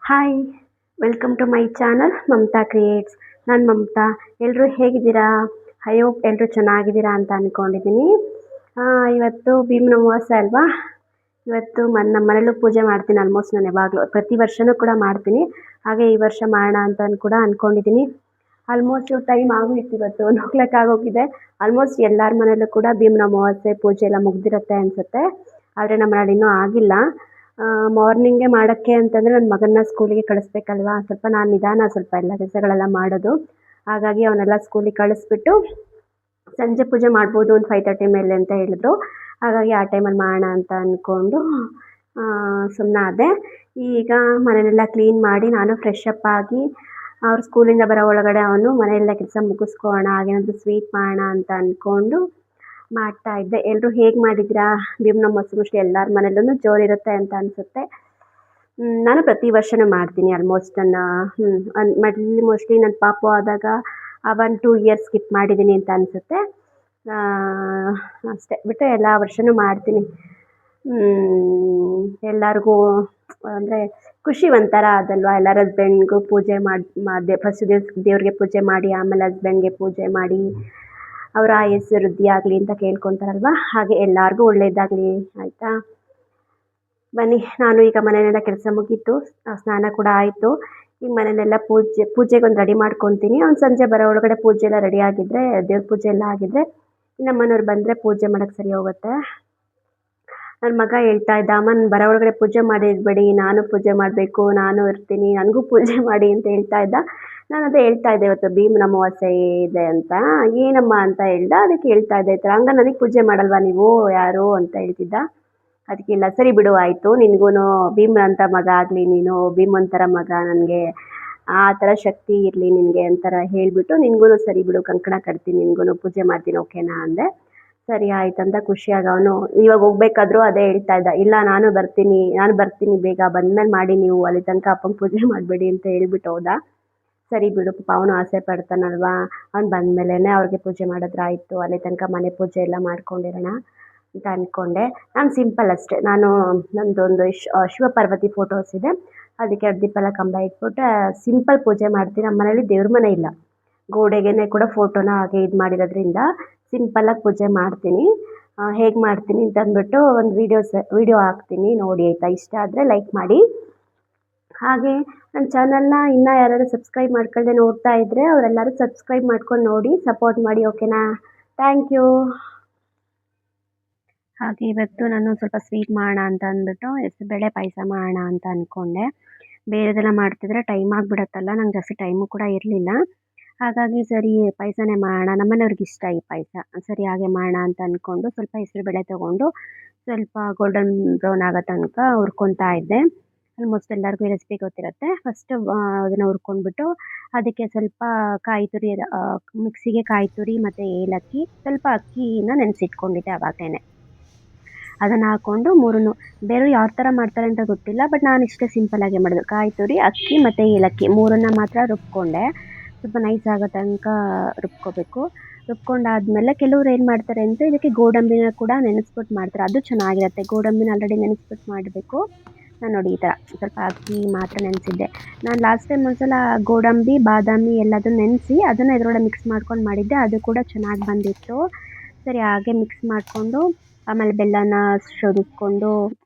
Hi welcome to my channel Mamata creates. ನಾನು ಮಮತಾ. ಎಲ್ಲರೂ ಹೇಗಿದ್ದೀರಾ? ಐ ಹೋಪ್ ಎಲ್ಲರೂ ಚೆನ್ನಾಗಿದ್ದೀರಾ ಅಂತ ಅಂದ್ಕೊಂಡಿದ್ದೀನಿ. ಇವತ್ತು ಭೀಮನ ಅಮಾವಾಸ್ಯೆ ಅಲ್ವಾ. ಇವತ್ತು ನಮ್ಮ ಮನೇಲೂ ಪೂಜೆ ಮಾಡ್ತೀನಿ. ಆಲ್ಮೋಸ್ಟ್ ನಾನು ಯಾವಾಗಲೂ ಪ್ರತಿ ವರ್ಷವೂ ಕೂಡ ಮಾಡ್ತೀನಿ. ಹಾಗೆ ಈ ವರ್ಷ ಮಾಡೋಣ ಅಂತ ಕೂಡ ಅಂದ್ಕೊಂಡಿದ್ದೀನಿ. ಆಲ್ಮೋಸ್ಟ್ ಟೈಮ್ ಆಗೋಗಿತ್ತು, ಇವತ್ತು 1 ಆಗೋಗಿದೆ. ಆಲ್ಮೋಸ್ಟ್ ಎಲ್ಲರ ಮನೇಲೂ ಕೂಡ ಭೀಮನ ಅಮಾವಾಸ್ಯೆ ಪೂಜೆ ಎಲ್ಲ ಮುಗ್ದಿರುತ್ತೆ ಅನಿಸುತ್ತೆ. ಆದರೆ ನಮ್ಮ ಮನೇಲಿ ಇನ್ನೂ ಆಗಿಲ್ಲ. ಮಾರ್ನಿಂಗೇ ಮಾಡೋಕ್ಕೆ ಅಂತಂದರೆ ನನ್ನ ಮಗನ್ನ ಸ್ಕೂಲಿಗೆ ಕಳಿಸ್ಬೇಕಲ್ವಾ, ಸ್ವಲ್ಪ ನಾನು ನಿಧಾನ ಸ್ವಲ್ಪ ಎಲ್ಲ ಕೆಲಸಗಳೆಲ್ಲ ಮಾಡೋದು. ಹಾಗಾಗಿ ಅವನ್ನೆಲ್ಲ ಸ್ಕೂಲಿಗೆ ಕಳಿಸ್ಬಿಟ್ಟು ಸಂಜೆ ಪೂಜೆ ಮಾಡ್ಬೋದು ಒಂದು 5:30 ಮೇಲೆ ಅಂತ ಹೇಳಿದ್ರು. ಹಾಗಾಗಿ ಆ ಟೈಮಲ್ಲಿ ಮಾಡೋಣ ಅಂತ ಅಂದ್ಕೊಂಡು ಸುಮ್ಮನಾದೆ. ಈಗ ಮನೆಯೆಲ್ಲ ಕ್ಲೀನ್ ಮಾಡಿ ನಾನು ಫ್ರೆಶ್ ಅಪ್ ಆಗಿ ಅವ್ರು ಸ್ಕೂಲಿಂದ ಬರೋ ಒಳಗಡೆ ಅವನು ಮನೆಯೆಲ್ಲ ಕೆಲಸ ಮುಗಿಸ್ಕೋಣ, ಹಾಗೇನಾದರೂ ಸ್ವೀಟ್ ಮಾಡೋಣ ಅಂತ ಅಂದ್ಕೊಂಡು ಮಾಡ್ತಾಯಿದ್ದೆ. ಎಲ್ಲರೂ ಹೇಗೆ ಮಾಡಿದ್ದೀರಾ? ಭೀಮನ ಅಮಾವಾಸ್ಯೆ ಮೋಸ್ಟ್ಲಿ ಎಲ್ಲರ ಮನೇಲೂ ಜೋರಿರುತ್ತೆ ಅಂತ ಅನಿಸುತ್ತೆ. ನಾನು ಪ್ರತಿ ವರ್ಷವೂ ಮಾಡ್ತೀನಿ. ಆಲ್ಮೋಸ್ಟ್ ಮೊದಲು ಮೋಸ್ಟ್ಲಿ ನನ್ನ ಪಾಪು ಆದಾಗ 1-2 ಇಯರ್ಸ್ ಸ್ಕಿಪ್ ಮಾಡಿದ್ದೀನಿ ಅಂತ ಅನಿಸುತ್ತೆ. ಅಷ್ಟೇ ಬಿಟ್ಟು ಎಲ್ಲ ವರ್ಷವೂ ಮಾಡ್ತೀನಿ. ಎಲ್ಲರಿಗೂ ಅಂದರೆ ಖುಷಿ ಒಂಥರ ಅದಲ್ವಾ. ಎಲ್ಲರ ಹಸ್ಬೆಂಡ್ಗೂ ಪೂಜೆ ಮಾಡಿ ಫಸ್ಟ್ ದೇವ್ರಿಗೆ ಪೂಜೆ ಮಾಡಿ, ಆಮೇಲೆ ಹಸ್ಬೆಂಡ್ಗೆ ಪೂಜೆ ಮಾಡಿ ಅವರ ಆಯಸ್ಸು ವೃದ್ಧಿ ಆಗಲಿ ಅಂತ ಕೇಳ್ಕೊತಾರಲ್ವ. ಹಾಗೆ ಎಲ್ಲರಿಗೂ ಒಳ್ಳೆಯದಾಗಲಿ. ಆಯಿತಾ, ಬನ್ನಿ. ನಾನು ಈಗ ಮನೆಯಲ್ಲೆಲ್ಲ ಕೆಲಸ ಮುಗೀತು, ಸ್ನಾನ ಕೂಡ ಆಯಿತು. ಈಗ ಮನೆಯಲ್ಲೆಲ್ಲ ಪೂಜೆಗೊಂದು ರೆಡಿ ಮಾಡ್ಕೊತೀನಿ. ಅವ್ನು ಸಂಜೆ ಬರೋ ಒಳಗಡೆ ಪೂಜೆ ಎಲ್ಲ ರೆಡಿ ಆಗಿದ್ದರೆ, ದೇವ್ರ ಪೂಜೆ ಎಲ್ಲ ಆಗಿದ್ದರೆ ನಮ್ಮನೆಯವ್ರು ಬಂದರೆ ಪೂಜೆ ಮಾಡೋಕ್ಕೆ ಸರಿ ಹೋಗುತ್ತೆ. ನನ್ನ ಮಗ ಹೇಳ್ತಾ ಇದ್ದ, ಅಮ್ಮ ಬರೋ ಒಳಗಡೆ ಪೂಜೆ ಮಾಡಿರಬೇಡಿ, ನಾನು ಪೂಜೆ ಮಾಡಬೇಕು, ನಾನು ಇರ್ತೀನಿ, ನನಗೂ ಪೂಜೆ ಮಾಡಿ ಅಂತ ಹೇಳ್ತಾ ಇದ್ದ. ನಾನು ಅದೇ ಹೇಳ್ತಾ ಇದ್ದೆ, ಇವತ್ತು ಭೀಮನ ಅಮಾವಾಸ್ಯೆ ಇದೆ ಅಂತ. ಏನಮ್ಮ ಅಂತ ಹೇಳ್ದ. ಅದಕ್ಕೆ ಹೇಳ್ತಾ ಇದ್ದೆ, ಈ ಥರ. ಹಂಗ ನನಗೆ ಪೂಜೆ ಮಾಡಲ್ವಾ ನೀವು ಯಾರು ಅಂತ ಹೇಳ್ತಿದ್ದ. ಅದಕ್ಕೆ ಇಲ್ಲ, ಸರಿ ಬಿಡು ಆಯಿತು, ನಿನಗೂ ಭೀಮನಂಥ ಮಗ ಆಗಲಿ, ನೀನು ಭೀಮಂತರ ಮಗ, ನನಗೆ ಆ ಥರ ಶಕ್ತಿ ಇರಲಿ ನಿನಗೆ ಅಂತಾರ ಹೇಳಿಬಿಟ್ಟು, ನಿನಗೂ ಸರಿ ಬಿಡು, ಕಂಕಣ ಕಟ್ತೀನಿ, ನಿನಗೂ ಪೂಜೆ ಮಾಡ್ತೀನಿ, ಓಕೆನಾ ಅಂದೆ. ಸರಿ ಆಯ್ತು ಅಂತ ಖುಷಿಯಾಗ ಅವನು ಇವಾಗ ಹೋಗ್ಬೇಕಾದ್ರೂ ಅದೇ ಹೇಳ್ತಾ ಇದ್ದ, ಇಲ್ಲ ನಾನು ಬರ್ತೀನಿ ಬೇಗ, ಬಂದಮೇಲೆ ಮಾಡಿ, ನೀವು ಅಲ್ಲಿ ತನಕ ಅಪ್ಪಂಗೆ ಪೂಜೆ ಮಾಡಬೇಡಿ ಅಂತ ಹೇಳ್ಬಿಟ್ಟು ಹೋದ. ಸರಿ ಬಿಡು ಪಾಪ, ಅವನು ಆಸೆ ಪಡ್ತಾನಲ್ವಾ, ಅವ್ನು ಬಂದಮೇಲೆ ಅವ್ರಿಗೆ ಪೂಜೆ ಮಾಡಿದ್ರಾಯಿತು, ಅಲ್ಲಿ ತನಕ ಮನೆ ಪೂಜೆ ಎಲ್ಲ ಮಾಡ್ಕೊಂಡಿರೋಣ ಅಂತ ಅಂದ್ಕೊಂಡೆ. ನಾನು ಸಿಂಪಲ್ ಅಷ್ಟೇ. ನನ್ನದೊಂದು ಶಿವಪಾರ್ವತಿ ಫೋಟೋಸ್ ಇದೆ, ಅದಕ್ಕೆ ದೀಪೆಲ್ಲ ಕಂಬ ಇಟ್ಬಿಟ್ಟು ಸಿಂಪಲ್ ಪೂಜೆ ಮಾಡ್ತೀನಿ. ನಮ್ಮ ಮನೇಲಿ ದೇವ್ರ ಮನೆ ಇಲ್ಲ, ಗೋಡೆಗೇ ಕೂಡ ಫೋಟೋನ ಹಾಗೆ ಇದು ಮಾಡಿರೋದ್ರಿಂದ ಸಿಂಪಲ್ಲಾಗಿ ಪೂಜೆ ಮಾಡ್ತೀನಿ. ಹೇಗೆ ಮಾಡ್ತೀನಿ ಅಂತ ಅಂದ್ಬಿಟ್ಟು ಒಂದು ವಿಡಿಯೋ ಹಾಕ್ತೀನಿ, ನೋಡಿ ಆಯಿತಾ. ಇಷ್ಟ ಆದರೆ ಲೈಕ್ ಮಾಡಿ. ಹಾಗೆ ನನ್ನ ಚಾನಲ್ನ ಇನ್ನೂ ಯಾರಾದರೂ ಸಬ್ಸ್ಕ್ರೈಬ್ ಮಾಡ್ಕೊಳ್ಳದೆ ನೋಡ್ತಾ ಇದ್ದರೆ ಅವರೆಲ್ಲರೂ ಸಬ್ಸ್ಕ್ರೈಬ್ ಮಾಡ್ಕೊಂಡು ನೋಡಿ, ಸಪೋರ್ಟ್ ಮಾಡಿ, ಓಕೆನಾ. Thank you. ಹಾಗೆ ಇವತ್ತು ನಾನು ಸ್ವಲ್ಪ ಸ್ವೀಟ್ ಮಾಡೋಣ ಅಂತ ಅಂದ್ಬಿಟ್ಟು ಹೆಸರುಬೇಳೆ ಪಾಯಸ ಮಾಡೋಣ ಅಂತ ಅಂದ್ಕೊಂಡೆ. ಬೇರೆದೆಲ್ಲ ಮಾಡ್ತಿದ್ರೆ ಟೈಮ್ ಆಗಿಬಿಡತ್ತಲ್ಲ, ನಂಗೆ ಜಾಸ್ತಿ ಟೈಮು ಕೂಡ ಇರಲಿಲ್ಲ. ಹಾಗಾಗಿ ಸರಿ ಪಾಯಸನೇ ಮಾಡೋಣ, ನಮ್ಮನೆಯವ್ರಿಗೆ ಇಷ್ಟ ಈ ಪಾಯಸ. ಸರಿ ಹಾಗೆ ಮಾಡೋಣ ಅಂತ ಅಂದ್ಕೊಂಡು ಸ್ವಲ್ಪ ಹೆಸರುಬೇಳೆ ತೊಗೊಂಡು ಸ್ವಲ್ಪ ಗೋಲ್ಡನ್ ಬ್ರೌನ್ ಆಗೋ ತನಕ ಹುರ್ಕೊತಾ ಇದ್ದೆ. ಆಲ್ಮೋಸ್ಟ್ ಎಲ್ಲರಿಗೂ ಈ ರೆಸಿಪಿ ಗೊತ್ತಿರುತ್ತೆ. ಫಸ್ಟ್ ಅದನ್ನು ಹುರ್ಕೊಂಡ್ಬಿಟ್ಟು ಅದಕ್ಕೆ ಸ್ವಲ್ಪ ಕಾಯಿ ತುರಿ, ಮಿಕ್ಸಿಗೆ ಕಾಯಿ ತುರಿ ಮತ್ತು ಏಲಕ್ಕಿ, ಸ್ವಲ್ಪ ಅಕ್ಕಿನ ನೆನೆಸಿಟ್ಕೊಂಡಿದ್ದೆ ಆವಾಗಲೇ. ಅದನ್ನು ಹಾಕ್ಕೊಂಡು ಮೂರನ್ನು, ಬೇರೆ ಯಾವ ಥರ ಮಾಡ್ತಾರೆ ಅಂತ ಗೊತ್ತಿಲ್ಲ, ಬಟ್ ನಾನು ಇಷ್ಟೇ ಸಿಂಪಲ್ಲಾಗೆ ಮಾಡೋದು. ಕಾಯಿ ತುರಿ, ಅಕ್ಕಿ ಮತ್ತು ಏಲಕ್ಕಿ ಮೂರನ್ನು ಮಾತ್ರ ರುಬ್ಕೊಂಡೆ. ಸ್ವಲ್ಪ ನೈಸ್ ಆಗೋ ತನಕ ರುಬ್ಕೋಬೇಕು. ರುಬ್ಕೊಂಡಾದ್ಮೇಲೆ ಕೆಲವ್ರು ಏನು ಮಾಡ್ತಾರೆ ಅಂದರೆ ಇದಕ್ಕೆ ಗೋಡಂಬಿನ ಕೂಡ ನೆನೆಸ್ಬಿಟ್ಟು ಮಾಡ್ತಾರೆ, ಅದು ಚೆನ್ನಾಗಿರುತ್ತೆ. ಗೋಡಂಬಿನ ಆಲ್ರೆಡಿ ನೆನೆಸ್ಬಿಟ್ಟು ಮಾಡಬೇಕು. ನಾನು ನೋಡಿ ಈ ಥರ ಸ್ವಲ್ಪ ಅಕ್ಕಿ ಮಾತ್ರ ನೆನೆಸಿದ್ದೆ. ನಾನು ಲಾಸ್ಟ್ ಟೈಮ್ ಒಂದ್ಸಲ ಗೋಡಂಬಿ, ಬಾದಾಮಿ ಎಲ್ಲದನ್ನು ನೆನೆಸಿ ಅದನ್ನು ಇದರೊಳಗೆ ಮಿಕ್ಸ್ ಮಾಡ್ಕೊಂಡು ಮಾಡಿದ್ದೆ, ಅದು ಕೂಡ ಚೆನ್ನಾಗಿ ಬಂದಿತ್ತು. ಸರಿ ಹಾಗೆ ಮಿಕ್ಸ್ ಮಾಡಿಕೊಂಡು ಆಮೇಲೆ ಬೆಲ್ಲನ ಶೋಧಿಸ್ಕೊಂಡು,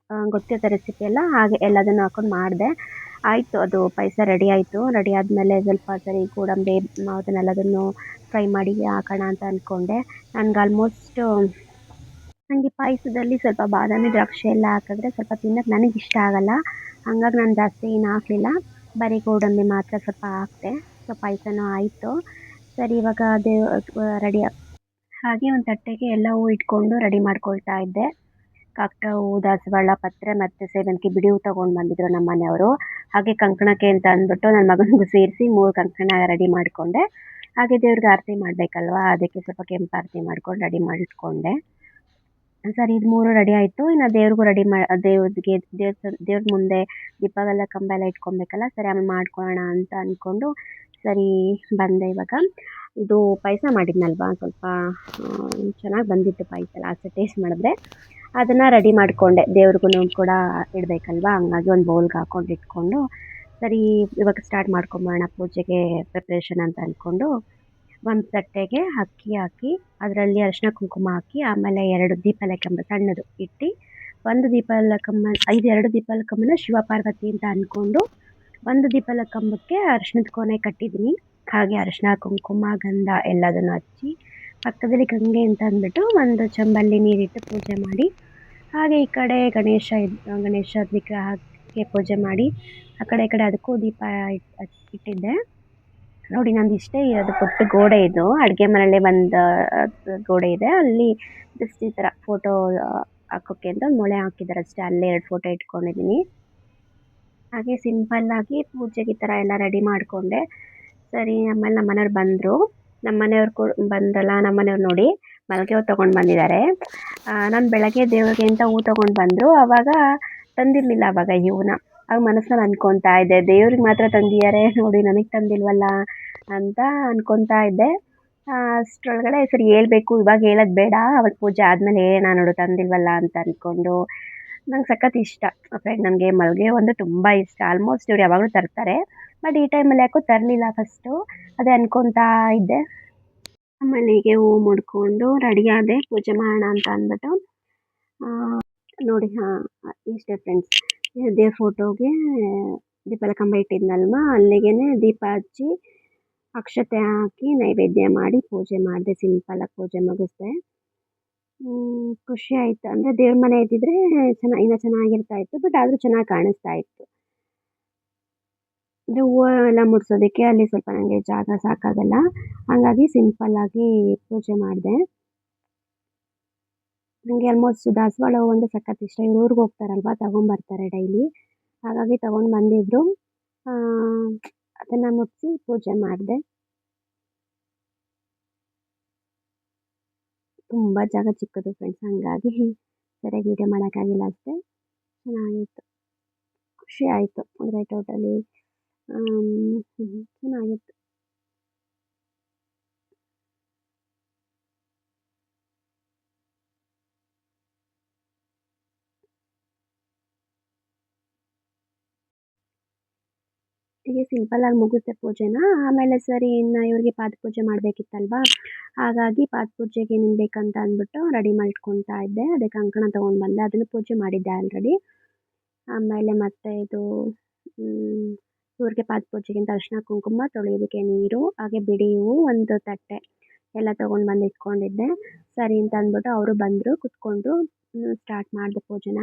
ಗೊತ್ತಿರುತ್ತೆ ರೆಸಿಪಿ ಎಲ್ಲ, ಹಾಗೆ ಎಲ್ಲದನ್ನು ಹಾಕೊಂಡು ಮಾಡಿದೆ. ಆಯಿತು, ಅದು ಪಾಯಸ ರೆಡಿ ಆಯಿತು. ರೆಡಿ ಆದಮೇಲೆ ಸ್ವಲ್ಪ ಸರಿ ಗೋಡಂಬಿ ಅದನ್ನೆಲ್ಲದನ್ನು ಫ್ರೈ ಮಾಡಿ ಹಾಕೋಣ ಅಂತ ಅಂದ್ಕೊಂಡೆ. ನನಗೆ ಆಲ್ಮೋಸ್ಟ್ ನನಗೆ ಪಾಯಸದಲ್ಲಿ ಸ್ವಲ್ಪ ಬಾದಾಮಿ, ದ್ರಾಕ್ಷಿ ಎಲ್ಲ ಹಾಕಿದ್ರೆ ಸ್ವಲ್ಪ ತಿನ್ನೋಕ್ಕೆ ನನಗೆ ಇಷ್ಟ ಆಗೋಲ್ಲ. ಹಂಗಾಗಿ ನಾನು ಜಾಸ್ತಿ ಏನು ಹಾಕಲಿಲ್ಲ, ಬರೀ ಗೋಡಂಬಿ ಮಾತ್ರ ಸ್ವಲ್ಪ ಹಾಕಿದೆ. ಸೊ ಪಾಯಸನೂ ಆಯಿತು. ಸರಿ ಇವಾಗ ಅದು ರೆಡಿ. ಹಾಗೆ ಒಂದು ತಟ್ಟೆಗೆ ಎಲ್ಲ ಹೂವು ಇಟ್ಕೊಂಡು ರೆಡಿ ಮಾಡ್ಕೊಳ್ತಾ ಇದ್ದೆ. ಕಾಕಡ ಹೂವು, ದಾಸವಾಳ ಪತ್ರೆ ಮತ್ತು ಸೇವಂತಿಗೆ ಬಿಡಿ ಹೂವು ತೊಗೊಂಡು ಬಂದಿದ್ರು ನಮ್ಮ ಮನೆಯವರು. ಹಾಗೆ ಕಂಕಣಕ್ಕೆ ಅಂತ ಅಂದ್ಬಿಟ್ಟು ನನ್ನ ಮಗನಿಗೂ ಸೇರಿಸಿ 3 ಕಂಕಣ ರೆಡಿ ಮಾಡಿಕೊಂಡೆ. ಹಾಗೆ ದೇವ್ರಿಗೆ ಆರತಿ ಮಾಡಬೇಕಲ್ವ, ಅದಕ್ಕೆ ಸ್ವಲ್ಪ ಕೆಂಪು ಆರತಿ ಮಾಡ್ಕೊಂಡು ರೆಡಿ ಮಾಡಿಟ್ಕೊಂಡೆ. ಸರಿ ಇದು 3 ರೆಡಿ ಆಯಿತು. ಇನ್ನು ದೇವ್ರಿಗೂ ರೆಡಿ ದೇವ್ರ ಮುಂದೆ ದೀಪವೆಲ್ಲ ಕಂಬ ಎಲ್ಲ ಇಟ್ಕೊಬೇಕಲ್ಲ, ಸರಿ ಆಮೇಲೆ ಮಾಡ್ಕೊಳ್ಳೋಣ ಅಂತ ಅಂದ್ಕೊಂಡು ಸರಿ ಬಂದೆ. ಇವಾಗ ಇದು ಪಾಯಸ ಮಾಡಿದ್ನಲ್ವ, ಸ್ವಲ್ಪ ಚೆನ್ನಾಗಿ ಬಂದಿತ್ತು ಪಾಯಸ. ಲಾಸ್ಟ್ ಟೇಸ್ಟ್ ಮಾಡಿದ್ರೆ ಅದನ್ನು ರೆಡಿ ಮಾಡಿಕೊಂಡೆ. ದೇವ್ರಿಗೂ ಕೂಡ ಇಡಬೇಕಲ್ವ, ಹಂಗಾಗಿ ಒಂದು ಬೌಲ್ಗೆ ಹಾಕೊಂಡು ಇಟ್ಕೊಂಡು ಸರಿ ಇವಾಗ ಸ್ಟಾರ್ಟ್ ಮಾಡ್ಕೊಂಬಿಡೋಣ ಪೂಜೆಗೆ ಪ್ರಿಪ್ರೇಷನ್ ಅಂತ ಅಂದ್ಕೊಂಡು ಒಂದು ತಟ್ಟೆಗೆ ಅಕ್ಕಿ ಹಾಕಿ ಅದರಲ್ಲಿ ಅರಿಶಿನ ಕುಂಕುಮ ಹಾಕಿ ಆಮೇಲೆ 2 ದೀಪಲೆ ಕಂಬ ಸಣ್ಣದು ಇಟ್ಟು 1 ದೀಪಲ ಕಂಬ 2 ದೀಪಲ ಕಂಬನ ಶಿವ ಪಾರ್ವತಿ ಅಂತ ಅಂದ್ಕೊಂಡು 1 ದೀಪಲ ಕಂಬಕ್ಕೆ ಅರಿಶಿಣದ ಕೋನೆ ಕಟ್ಟಿದ್ದೀನಿ. ಹಾಗೆ ಅರಿಶಿನ ಕುಂಕುಮ ಗಂಧ ಎಲ್ಲದನ್ನು ಹಚ್ಚಿ ಪಕ್ಕದಲ್ಲಿ ಗಂಗೆ ಅಂತ ಅಂದ್ಬಿಟ್ಟು ಒಂದು ಚೆಂಬಲ್ಲಿ ನೀರಿಟ್ಟು ಪೂಜೆ ಮಾಡಿ, ಹಾಗೆ ಈ ಕಡೆ ಗಣೇಶ ವಿಗ್ರಹಕ್ಕೆ ಪೂಜೆ ಮಾಡಿ ಆ ಕಡೆ ಈ ಕಡೆ ಅದಕ್ಕೂ ದೀಪ ಇಟ್ಟಿದ್ದೆ. ನೋಡಿ ನಂದು ಇಷ್ಟೇ ಇರೋದು ಪುಟ್ಟ ಗೋಡೆ ಇದು. ಅಡುಗೆ ಮನೆಯಲ್ಲೇ ಒಂದು ಗೋಡೆ ಇದೆ, ಅಲ್ಲಿ ಜಸ್ಟ್ ಈ ಥರ ಫೋಟೋ ಹಾಕೋಕ್ಕೆ ಅಂತ ಒಂದು ಮೊಳೆ ಹಾಕಿದ್ದಾರೆ ಅಷ್ಟೇ. ಅಲ್ಲೇ 2 ಫೋಟೋ ಇಟ್ಕೊಂಡಿದ್ದೀನಿ. ಹಾಗೆ ಸಿಂಪಲ್ಲಾಗಿ ಪೂಜೆಗೆ ಈ ಥರ ಎಲ್ಲ ರೆಡಿ ಮಾಡಿಕೊಂಡೆ. ಸರಿ ಆಮೇಲೆ ನಮ್ಮ ಮನೆಯವ್ರು ಬಂದರು. ನಮ್ಮ ಮನೆಯವ್ರು ಬಂದ್ರಲ್ಲ, ನಮ್ಮ ಮನೆಯವ್ರು ನೋಡಿ ಮಲ್ಲಿಗೆ ಹೂ ತೊಗೊಂಡು ಬಂದಿದ್ದಾರೆ. ನಾನು ಬೆಳಗ್ಗೆ ದೇವ್ರಿಗೆ ಅಂತ ಹೂ ತೊಗೊಂಡು ಬಂದರು. ಆವಾಗ ತಂದಿರಲಿಲ್ಲ ಆವಾಗ ಈ ಹೂವನ್ನ. ಆಗ ಮನಸ್ಸಲ್ಲಿ ಅಂದ್ಕೊತಾ ಇದ್ದೆ, ದೇವ್ರಿಗೆ ಮಾತ್ರ ತಂದಿದ್ದಾರೆ ನೋಡಿ ನನಗೆ ತಂದಿಲ್ವಲ್ಲ ಅಂತ ಅಂದ್ಕೊತಾ ಇದ್ದೆ. ಅಷ್ಟರೊಳಗಡೆ ಸರಿ ಹೇಳ್ಬೇಕು, ಇವಾಗ ಹೇಳೋದು ಬೇಡ, ಅವತ್ತು ಪೂಜೆ ಆದಮೇಲೆ ಹೇಳೋಣ ನೋಡು ತಂದಿಲ್ವಲ್ಲ ಅಂತ ಅಂದ್ಕೊಂಡು. ನಂಗೆ ಸಖತ್ ಇಷ್ಟ ಫ್ರೆಂಡ್, ನನಗೆ ಮಲ್ಲಿಗೆ ಹೂ ಅಂದರೆ ತುಂಬ ಇಷ್ಟ. ಆಲ್ಮೋಸ್ಟ್ ಇವ್ರು ಯಾವಾಗಲೂ ತರ್ತಾರೆ, ಬಟ್ ಈ ಟೈಮಲ್ಲಿ ಯಾಕೋ ತರಲಿಲ್ಲ ಫಸ್ಟು. ಅದೇ ಅಂದ್ಕೊತಾ ಇದ್ದೆ. ಮಲ್ಲಿಗೆ ಹೂ ಮುಡ್ಕೊಂಡು ರೆಡಿ ಆದೆ ಪೂಜೆ ಮಾಡೋಣ ಅಂತ ಅಂದ್ಬಿಟ್ಟು. ನೋಡಿ ಇಷ್ಟೇ ಫ್ರೆಂಡ್ಸ್, ದೇವ್ರ ಫೋಟೋಗೆ ದೀಪಲ ಕಂಬ ಇಟ್ಟಿದ್ನಲ್ವ, ಅಲ್ಲಿಗೆ ದೀಪ ಹಚ್ಚಿ ಅಕ್ಷತೆ ಹಾಕಿ ನೈವೇದ್ಯ ಮಾಡಿ ಪೂಜೆ ಮಾಡಿದೆ. ಸಿಂಪಲಾಗಿ ಪೂಜೆ ಮುಗಿಸ್ದೆ. ಖುಷಿ ಆಯಿತು. ಅಂದರೆ ದೇವ್ರ ಮನೆ ಇದ್ದಿದ್ರೆ ಇನ್ನೂ ಚೆನ್ನಾಗಿರ್ತಾ ಇತ್ತು, ಬಟ್ ಆದರೂ ಚೆನ್ನಾಗಿ ಕಾಣಿಸ್ತಾ ಇತ್ತು. ಅಂದರೆ ಹೂವು ಎಲ್ಲ ಮುಡ್ಸೋದಕ್ಕೆ ಅಲ್ಲಿ ಸ್ವಲ್ಪ ನನಗೆ ಜಾಗ ಸಾಕಾಗಲ್ಲ, ಹಾಗಾಗಿ ಸಿಂಪಲ್ಲಾಗಿ ಪೂಜೆ ಮಾಡಿದೆ. ನನಗೆ ಆಲ್ಮೋಸ್ಟ್ ದಾಸವಾಳ ಹೂವು ಅಂದರೆ ಸಖತ್ ಇಷ್ಟ. ಇವ್ರು ಊರಿಗೆ ಹೋಗ್ತಾರಲ್ವ, ತಗೊಂಬರ್ತಾರೆ ಡೈಲಿ, ಹಾಗಾಗಿ ತಗೊಂಡು ಬಂದಿದ್ದರು. ಅದನ್ನು ಮುಟ್ಟಿಸಿ ಪೂಜೆ ಮಾಡಿದೆ. ತುಂಬ ಜಾಗ ಚಿಕ್ಕದು ಫ್ರೆಂಡ್ಸ್, ಹಾಗಾಗಿ ಸರಿಯಾಗಿ ವೀಡಿಯೋ ಮಾಡೋಕ್ಕಾಗಿಲ್ಲ ಅಷ್ಟೇ. ಚೆನ್ನಾಗಿತ್ತು, ಖುಷಿ ಆಯಿತು. ಅಂದರೆ ಟೋಟಲಿ ಚೆನ್ನಾಗಿತ್ತು. ಹೀಗೆ ಸಿಂಪಲ್ಲಾಗಿ ಮುಗಿಸ್ದೆ ಪೂಜೆನ. ಆಮೇಲೆ ಸರಿ ಇನ್ನು ಇವ್ರಿಗೆ ಪಾದಪೂಜೆ ಮಾಡಬೇಕಿತ್ತಲ್ವಾ, ಹಾಗಾಗಿ ಪಾದಪೂಜೆಗೆ ಏನೇನು ಬೇಕಂತ ಅಂದ್ಬಿಟ್ಟು ರೆಡಿ ಮಾಡಿ ಇಟ್ಕೊತಾ ಇದ್ದೆ. ಅದಕ್ಕೆ ಕಂಕಣ ತೊಗೊಂಡು ಬಂದೆ, ಅದನ್ನು ಪೂಜೆ ಮಾಡಿದ್ದೆ ಆಲ್ರೆಡಿ. ಆಮೇಲೆ ಮತ್ತೆ ಇದು ಇವ್ರಿಗೆ ಪಾದಪೂಜೆಗೆ ಅಂತ ಅರಿಶಿನ ಕುಂಕುಮ, ತೊಳೆಯೋದಕ್ಕೆ ನೀರು, ಹಾಗೆ ಬಿಡಿ ಹೂವು, ಒಂದು ತಟ್ಟೆ ಎಲ್ಲ ತೊಗೊಂಡು ಬಂದು ಇಟ್ಕೊಂಡಿದ್ದೆ. ಸರಿ ಅಂತ ಅಂದ್ಬಿಟ್ಟು ಅವರು ಬಂದರು, ಕುತ್ಕೊಂಡ್ರು, ಸ್ಟಾರ್ಟ್ ಮಾಡಿದೆ ಪೂಜೆನ.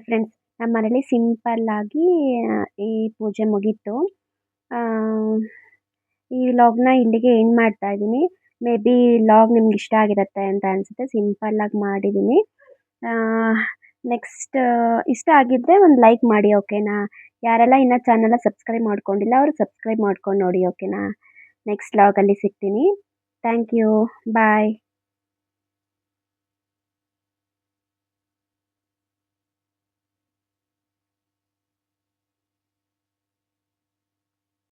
ಫ್ರೆಂಡ್ಸ್, ನಮ್ಮ ಮನೇಲಿ ಸಿಂಪಲ್ಲಾಗಿ ಈ ಪೂಜೆ ಮುಗೀತು. ಈ ವ್ಲಾಗ್ನ ಇಲ್ಲಿಗೆ ಎಂಡ್ ಮಾಡ್ತಾ ಇದ್ದೀನಿ. ಮೇ ಬಿ ವ್ಲಾಗ್ ನಿಮ್ಗೆ ಇಷ್ಟ ಆಗಿರುತ್ತೆ ಅಂತ ಅನಿಸುತ್ತೆ. ಸಿಂಪಲ್ಲಾಗಿ ಮಾಡಿದ್ದೀನಿ. ನೆಕ್ಸ್ಟ್ ಇಷ್ಟ ಆಗಿದ್ದರೆ ಒಂದು ಲೈಕ್ ಮಾಡಿ, ಓಕೆನಾ? ಯಾರೆಲ್ಲ ಇನ್ನೂ ಚಾನಲ್ನ ಸಬ್ಸ್ಕ್ರೈಬ್ ಮಾಡ್ಕೊಂಡಿಲ್ಲ ಅವರು ಸಬ್ಸ್ಕ್ರೈಬ್ ಮಾಡ್ಕೊಂಡು ನೋಡಿ, ಓಕೆನಾ? ನೆಕ್ಸ್ಟ್ ವ್ಲಾಗಲ್ಲಿ ಸಿಗ್ತೀನಿ. Thank you, bye.